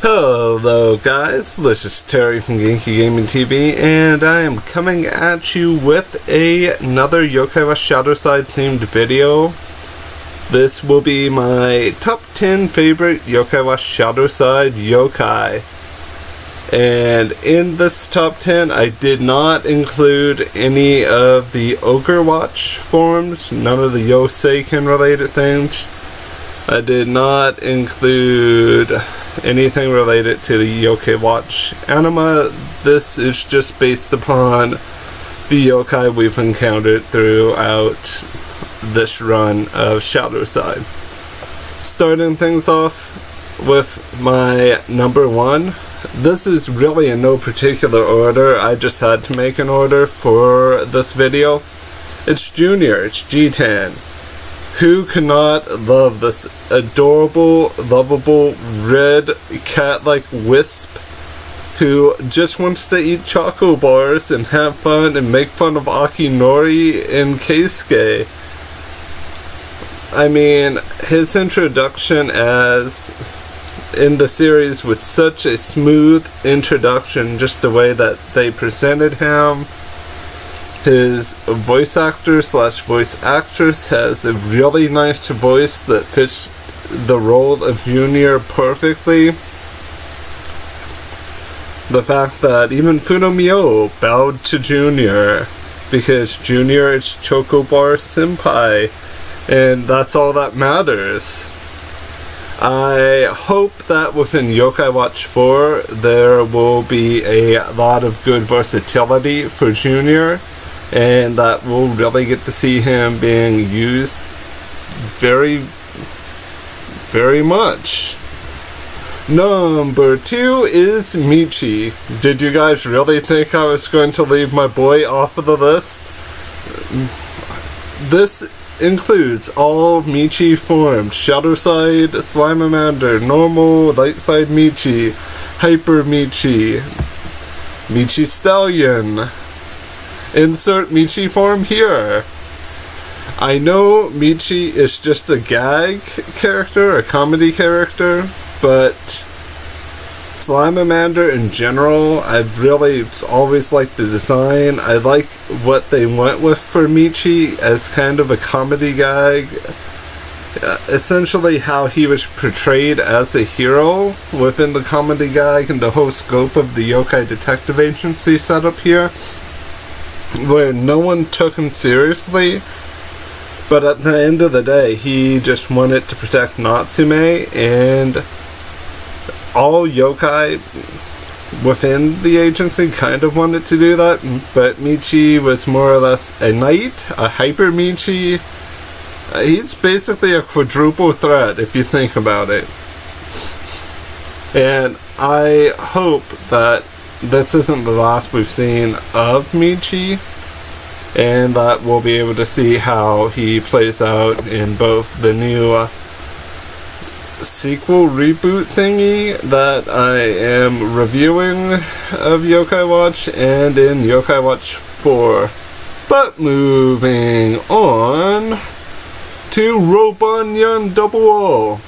Hello guys, this is Terry from Genkigamingtv, and I am coming at you with another Yokai wa ShadowSide themed video. This will be my top 10 favorite Yokai wa ShadowSide Yokai. And in this top 10, I did not include any of the Ogre Watch forms, none of the Yoseiken related things. I did not include anything related to the Yokai Watch anima. This is just based upon the yokai we've encountered throughout this run of ShadowSide. Starting things off with my number one. This is really in no particular order. I just had to make an order for this video. It's Junior. It's G10. Who cannot love this adorable, lovable, red, cat-like wisp who just wants to eat choco bars and have fun and make fun of Inori and Keisuke? I mean, his introduction as in the series was such a smooth introduction, just the way that they presented him. His voice actor slash voice actress has a really nice voice that fits the role of Junior perfectly. The fact that even Funomiya bowed to Junior because Junior is Chocobar Senpai, and that's all that matters. I hope that within Yokai Watch 4 there will be a lot of good versatility for Junior, and that we'll really get to see him being used very, very much. Number 2 is Michi. Did you guys really think I was going to leave my boy off of the list? This includes all Michi forms: ShadowSide, Slimamander, Normal, Lightside Michi, Hyper Michi, Michi Stallion. Insert Michi form here. I know Michi is just a gag character, a comedy character, but Slimamander in general, I've really always liked the design. I like what they went with for Michi as kind of a comedy gag. Essentially how he was portrayed as a hero within the comedy gag and the whole scope of the Yokai Detective Agency setup here, where no one took him seriously, but at the end of the day, he just wanted to protect Natsume, and all yokai within the agency kind of wanted to do that, but Michi was more or less a knight, a hyper Michi. He's basically a quadruple threat if you think about it. And I hope that this isn't the last we've seen of Michi, and that we'll be able to see how he plays out in both the new sequel reboot thingy that I am reviewing of Yokai Watch and in Yokai Watch 4. But moving on to Robonyan 00.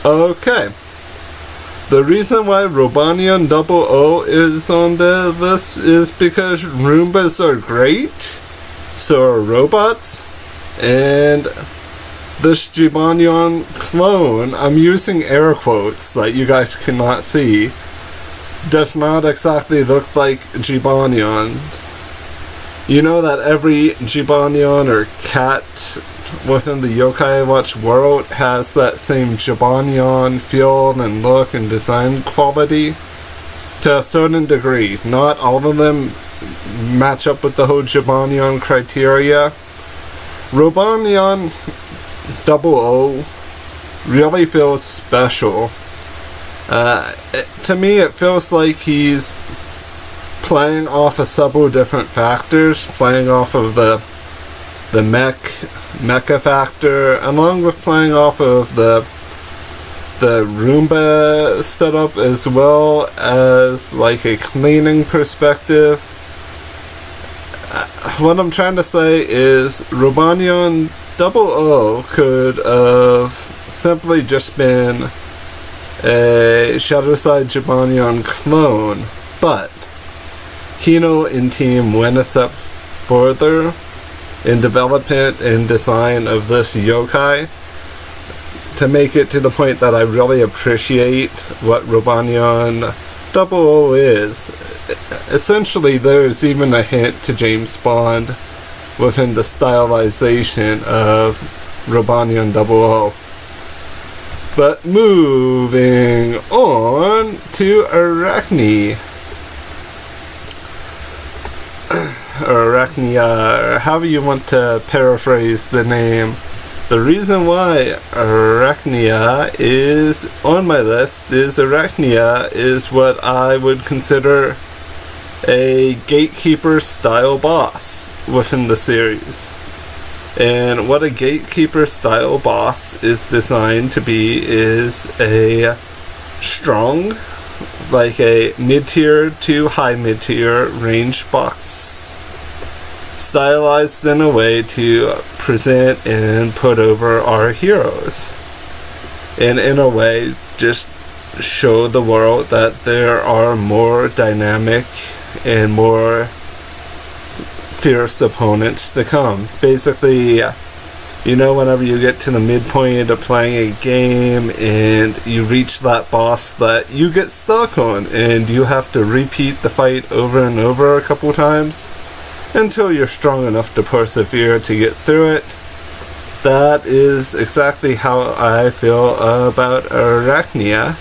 Okay. The reason why Robonyan 00 is on the list is because Roombas are great, so are robots, and this Jibanyan clone, I'm using air quotes that you guys cannot see, does not exactly look like Jibanyan. You know that every Jibanyan or cat within the Yokai Watch world has that same Jibanyan feel and look and design quality? To a certain degree. Not all of them match up with the whole Jibanyan criteria. Robonyan 00 really feels special. To me, it feels like he's playing off of several different factors, playing off of the mecha factor, along with playing off of the Roomba setup, as well as like a cleaning perspective. What I'm trying to say is Robonyan 00 could have simply just been a ShadowSide Robonyan clone, but Hino and team went a step further in development and design of this yokai to make it to the point that I really appreciate what Robonyan 00 is. Essentially, there's even a hint to James Bond within the stylization of Robonyan 00. But moving on to Arachnia. Arachnia, or however you want to paraphrase the name. The reason why Arachnia is on my list is Arachnia is what I would consider a gatekeeper style boss within the series. And what a gatekeeper style boss is designed to be is a strong, like a mid-tier to high mid-tier range box, stylized in a way to present and put over our heroes, and in a way just show the world that there are more dynamic and more fierce opponents to come. Basically, you know, whenever you get to the midpoint of playing a game and you reach that boss that you get stuck on and you have to repeat the fight over and over a couple times until you're strong enough to persevere to get through it. That is exactly how I feel about Arachnia,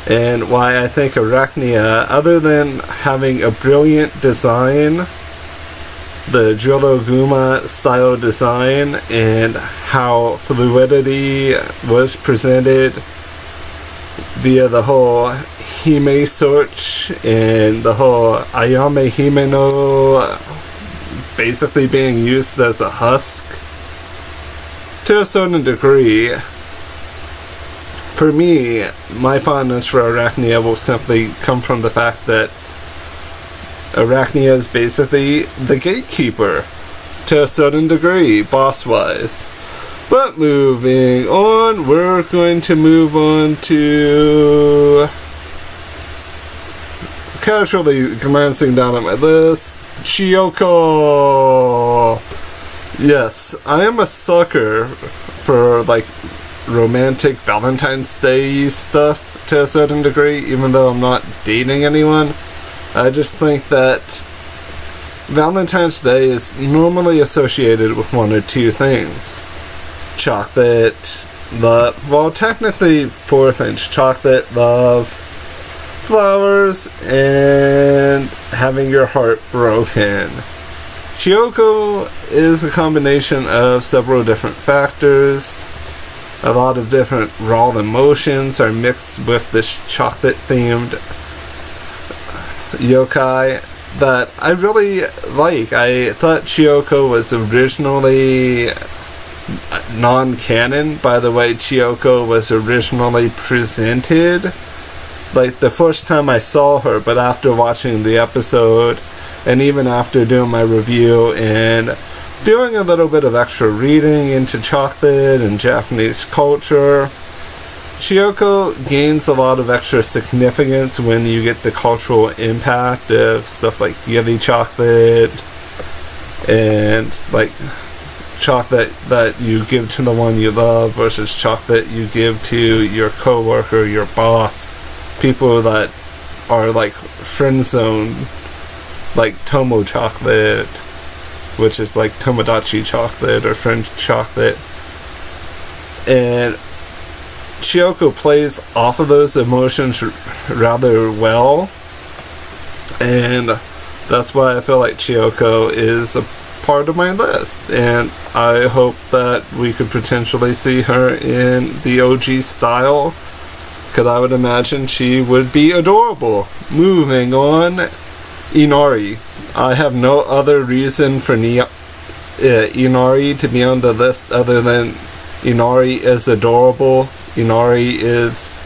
and why I think Arachnia, other than having a brilliant design, the Jologuma style design, and how fluidity was presented via the whole Hime search and the whole Ayame Himeno basically being used as a husk to a certain degree. For me, my fondness for Arachnia will simply come from the fact that Arachnia is basically the gatekeeper to a certain degree, boss-wise. But moving on, we're going to move on to, casually glancing down at my list, Chiyoko. Yes, I am a sucker for like romantic Valentine's Day stuff to a certain degree, even though I'm not dating anyone. I just think that Valentine's Day is normally associated with one or two things. Chocolate, love, well, technically 4 things: chocolate, love, flowers, and having your heart broken. Chiyoko is a combination of several different factors. A lot of different raw emotions are mixed with this chocolate-themed yokai that I really like. I thought Chiyoko was originally non-canon by the way Chiyoko was originally presented. Like the first time I saw her, but after watching the episode, and even after doing my review and doing a little bit of extra reading into chocolate and Japanese culture, Chiyoko gains a lot of extra significance when you get the cultural impact of stuff like yeti chocolate and like chocolate that you give to the one you love versus chocolate you give to your coworker, your boss, people that are like friend zone, like Tomo chocolate, which is like Tomodachi chocolate or French chocolate. And Chiyoko plays off of those emotions rather well, and that's why I feel like Chiyoko is a part of my list, and I hope that we could potentially see her in the OG style, because I would imagine she would be adorable. Moving on, Inori. I have no other reason for Inori to be on the list other than Inori is adorable. Inori is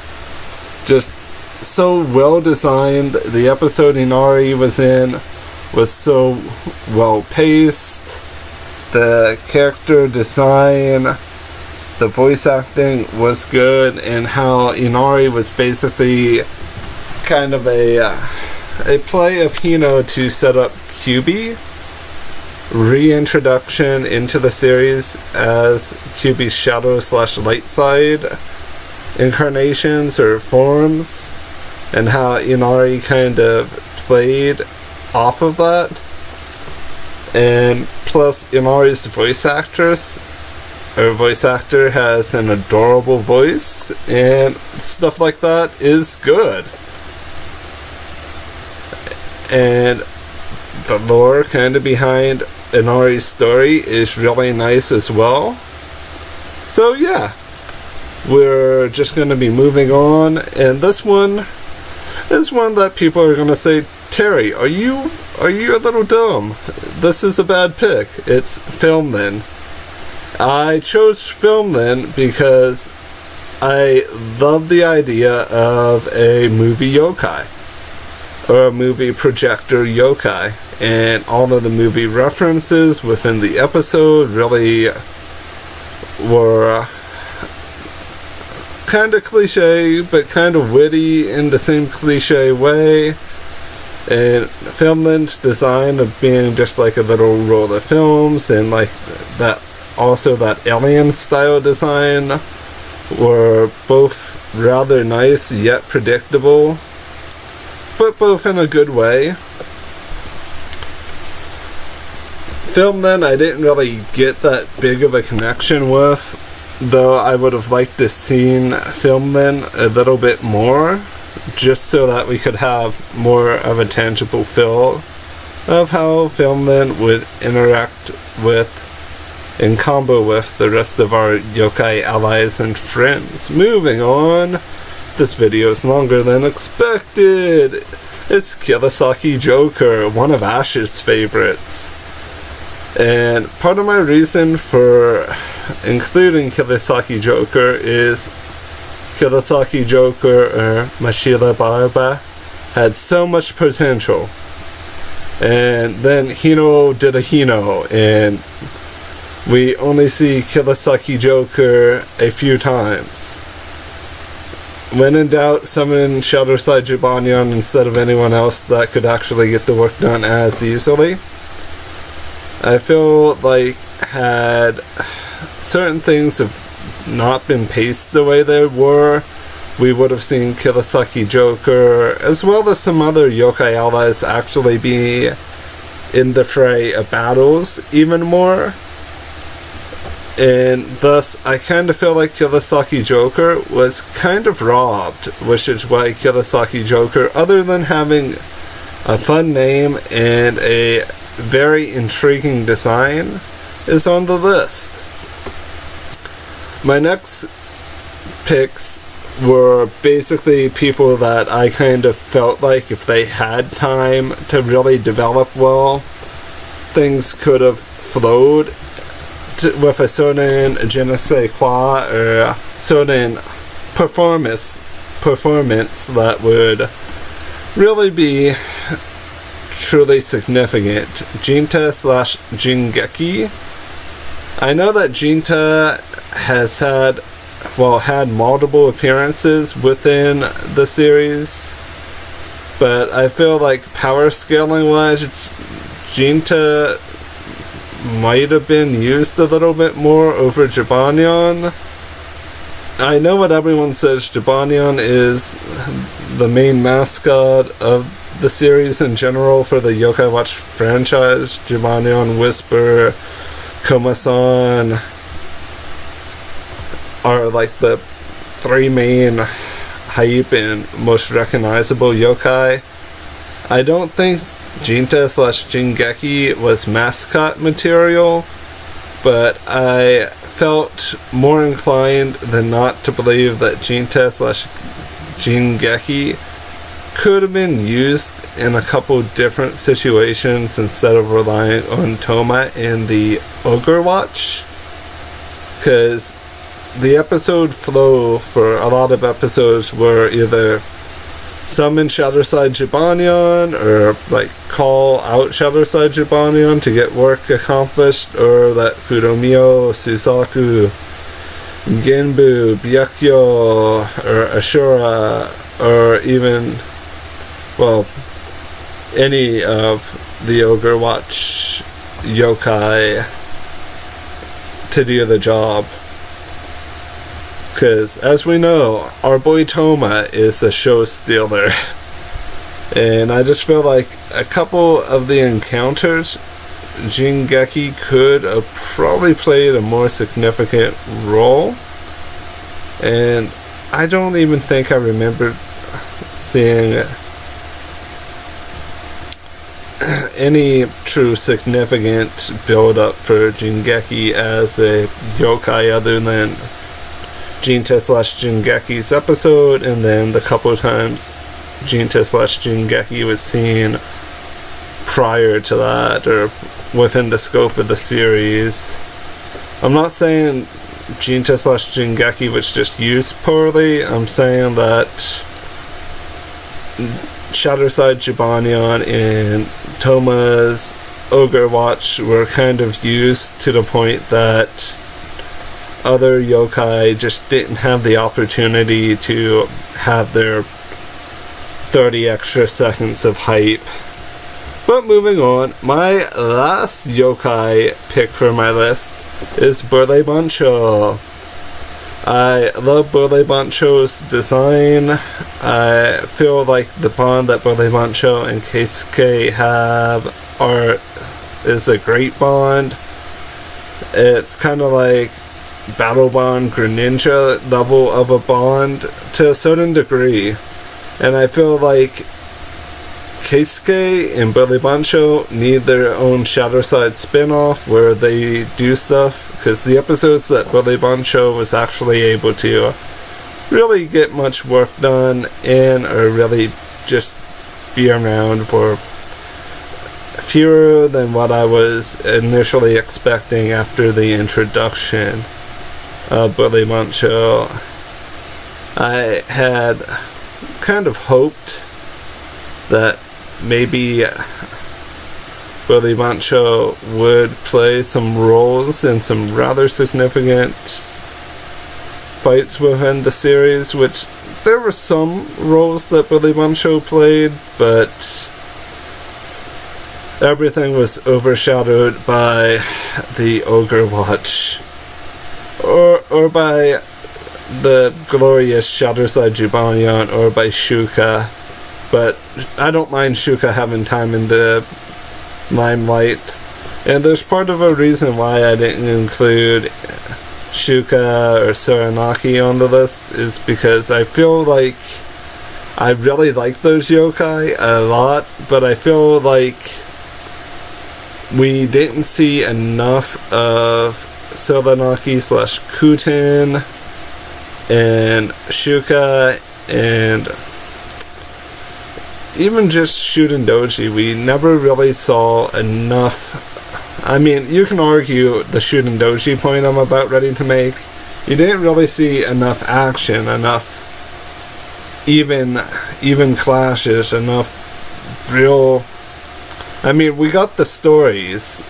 just so well designed. The episode Inori was in was so well paced. The character design the voice acting was good, and how Inori was basically kind of a play of Hino to set up QB. Reintroduction into the series as QB's shadow/light side incarnations or forms, and how Inori kind of played off of that. And plus, Inori's voice actor has an adorable voice, and stuff like that is good. And the lore kind of behind Inori's story is really nice as well. So yeah, we're just going to be moving on, and this one is one that people are going to say, Terry, are you a little dumb? This is a bad pick. It's Film Then. I chose Film Then because I love the idea of a movie yokai, or a movie projector yokai, and all of the movie references within the episode really were kind of cliche, but kind of witty in the same cliche way. And Filmland's design of being just like a little roll of films, and like that, also that alien style design, were both rather nice yet predictable, but both in a good way. Film Then I didn't really get that big of a connection with, though I would have liked to seen Film Then a little bit more, just so that we could have more of a tangible feel of how Film Then would interact with, in combo with, the rest of our yokai allies and friends. Moving on, this video is longer than expected. It's Kawasaki Joker, one of Ash's favorites. And part of my reason for including Kawasaki Joker is Kawasaki Joker, or Mashila Barba, had so much potential. And then Hino did a Hino, and we only see Kawasaki Joker a few times. When in doubt, summon ShadowSide Robonyan instead of anyone else that could actually get the work done as easily. I feel like had certain things have not been paced the way they were, we would have seen Kawasaki Joker, as well as some other yokai allies, actually be in the fray of battles even more. And thus, I kind of feel like Kawasaki Joker was kind of robbed, which is why Kawasaki Joker, other than having a fun name and a very intriguing design, is on the list. My next picks were basically people that I kind of felt like if they had time to really develop well, things could have flowed with a certain je ne sais quoi, or a certain performance that would really be truly significant. Jinta/Jingeki. I know that Jinta has had multiple appearances within the series, but I feel like power scaling wise, Jinta might have been used a little bit more over Robonyan. I know what everyone says, Robonyan is the main mascot of the series in general for the Yokai Watch franchise. Robonyan, Whisper, Koma-san are like the three main hype and most recognizable yokai. I don't think Jinta/Jingeki was mascot material, but I felt more inclined than not to believe that Jinta/Jingeki could have been used in a couple different situations instead of relying on Touma in the Ogre Watch, because the episode flow for a lot of episodes were either summon ShadowSide Robonyan, or like call out ShadowSide Robonyan to get work accomplished, or let Fudomio, Suzaku, Genbu, Byakyo, or Ashura, or even, well, any of the Overwatch yokai to do the job. Because, as we know, our boy Touma is a show stealer. And I just feel like a couple of the encounters, Jingeki could have probably played a more significant role. And I don't even think I remember seeing any true significant build-up for Jingeki as a yokai other than Jinta/Jingeki's episode, and then the couple times Jinta/Jingeki was seen prior to that, or within the scope of the series. I'm not saying Jinta/Jingeki was just used poorly. I'm saying that ShadowSide Robonyan and Touma's Overwatch were kind of used to the point that other yokai just didn't have the opportunity to have their 30 extra seconds of hype. But moving on, my last yokai pick for my list is Poncho. I love Poncho's design. I feel like the bond that Poncho and Keisuke have is a great bond. It's kind of like Battle Bond Greninja level of a bond to a certain degree. And I feel like Keisuke and Poncho need their own ShadowSide spin-off where they do stuff, because the episodes that Poncho was actually able to really get much work done in, or really just be around for fewer than what I was initially expecting after the introduction of Poncho. I had kind of hoped that maybe Poncho would play some roles in some rather significant fights within the series, which there were some roles that Poncho played, but everything was overshadowed by the Overwatch, or by the glorious ShadowSide Robonyan, or by Shuka. But I don't mind Shuka having time in the limelight. And there's part of a reason why I didn't include Shuka or Soranaki on the list, is because I feel like I really like those yokai a lot, but I feel like we didn't see enough of Soranaki/kutten and Shuka, and even just Shuden Doji. We never really saw enough. I mean, you can argue the Shuden Doji point I'm about ready to make. You didn't really see enough action, enough even clashes, enough real. I mean, we got the stories,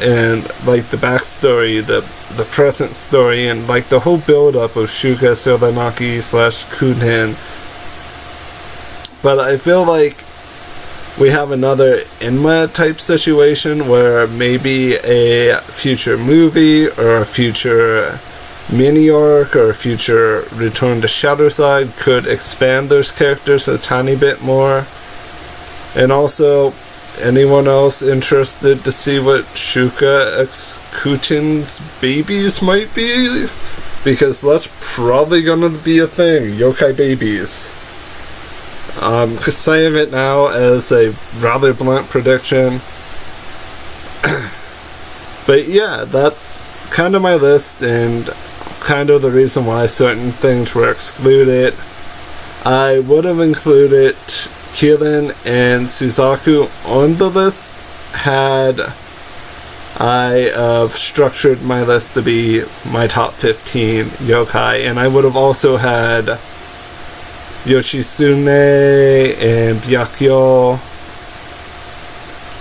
and like the backstory, the present story, and like the whole build-up of Shuka Soranaki/kutten. But I feel like we have another Enma type situation where maybe a future movie, or a future mini arc, or a future Return to ShadowSide could expand those characters a tiny bit more. And also, anyone else interested to see what Shuka x Kutten's babies might be? Because that's probably gonna be a thing, yokai babies. Saying it now as a rather blunt prediction. But yeah, that's kind of my list, and kind of the reason why certain things were excluded. I would have included Kirin and Suzaku on the list had I structured my list to be my top 15 yokai, and I would have also had Yoshitsune and Byakyo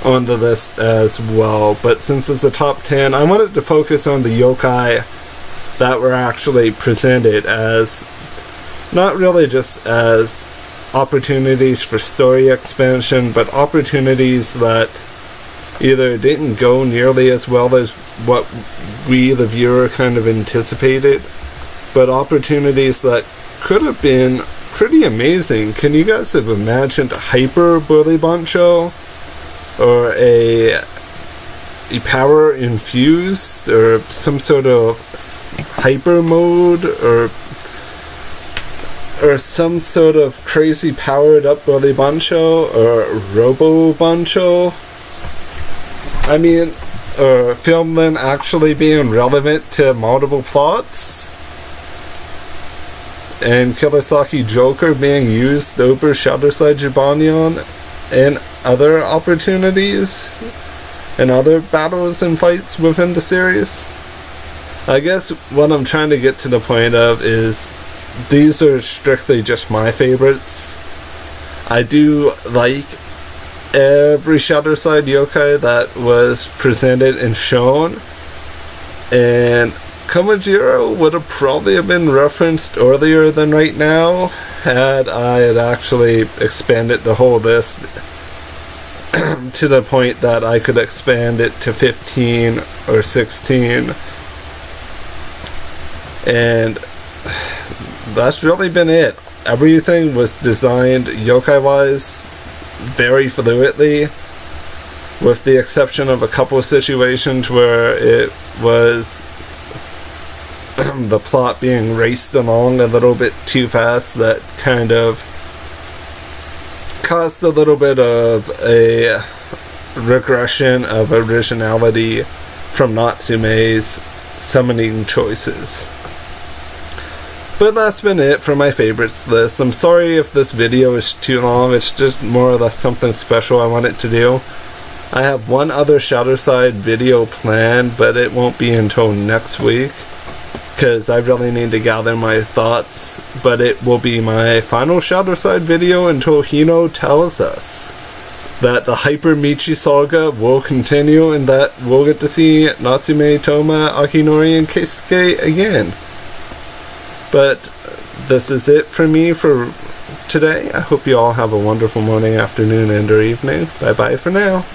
on the list as well. But since it's a top 10, I wanted to focus on the yokai that were actually presented as not really just as opportunities for story expansion, but opportunities that either didn't go nearly as well as what we, the viewer, kind of anticipated, but opportunities that could have been pretty amazing. Can you guys have imagined a hyper Bully Poncho? Or a power infused? Or some sort of hyper mode? Or some sort of crazy powered up Bully Poncho? Or Robo Poncho? I mean, or Filmland actually being relevant to multiple plots? And Kurosaki Joker being used over ShadowSide Robonyan and other opportunities and other battles and fights within the series. I guess what I'm trying to get to the point of is these are strictly just my favorites. I do like every ShadowSide Yokai that was presented and shown, and Komajiro would have probably been referenced earlier than right now had I had actually expanded the whole list to the point that I could expand it to 15 or 16. And that's really been it. Everything was designed yokai-wise very fluidly, with the exception of a couple of situations where it was the plot being raced along a little bit too fast that kind of caused a little bit of a regression of originality from Natsume's summoning choices. But that's been it for my favorites list. I'm sorry if this video is too long. It's just more or less something special I wanted to do. I have one other ShadowSide video planned, but it won't be until next week, because I really need to gather my thoughts. But it will be my final ShadowSide video until Hino tells us that the Hyper Michi saga will continue and that we'll get to see Natsume, Touma, Inori, and Keisuke again. But this is it for me for today. I hope you all have a wonderful morning, afternoon, and or evening. Bye bye for now.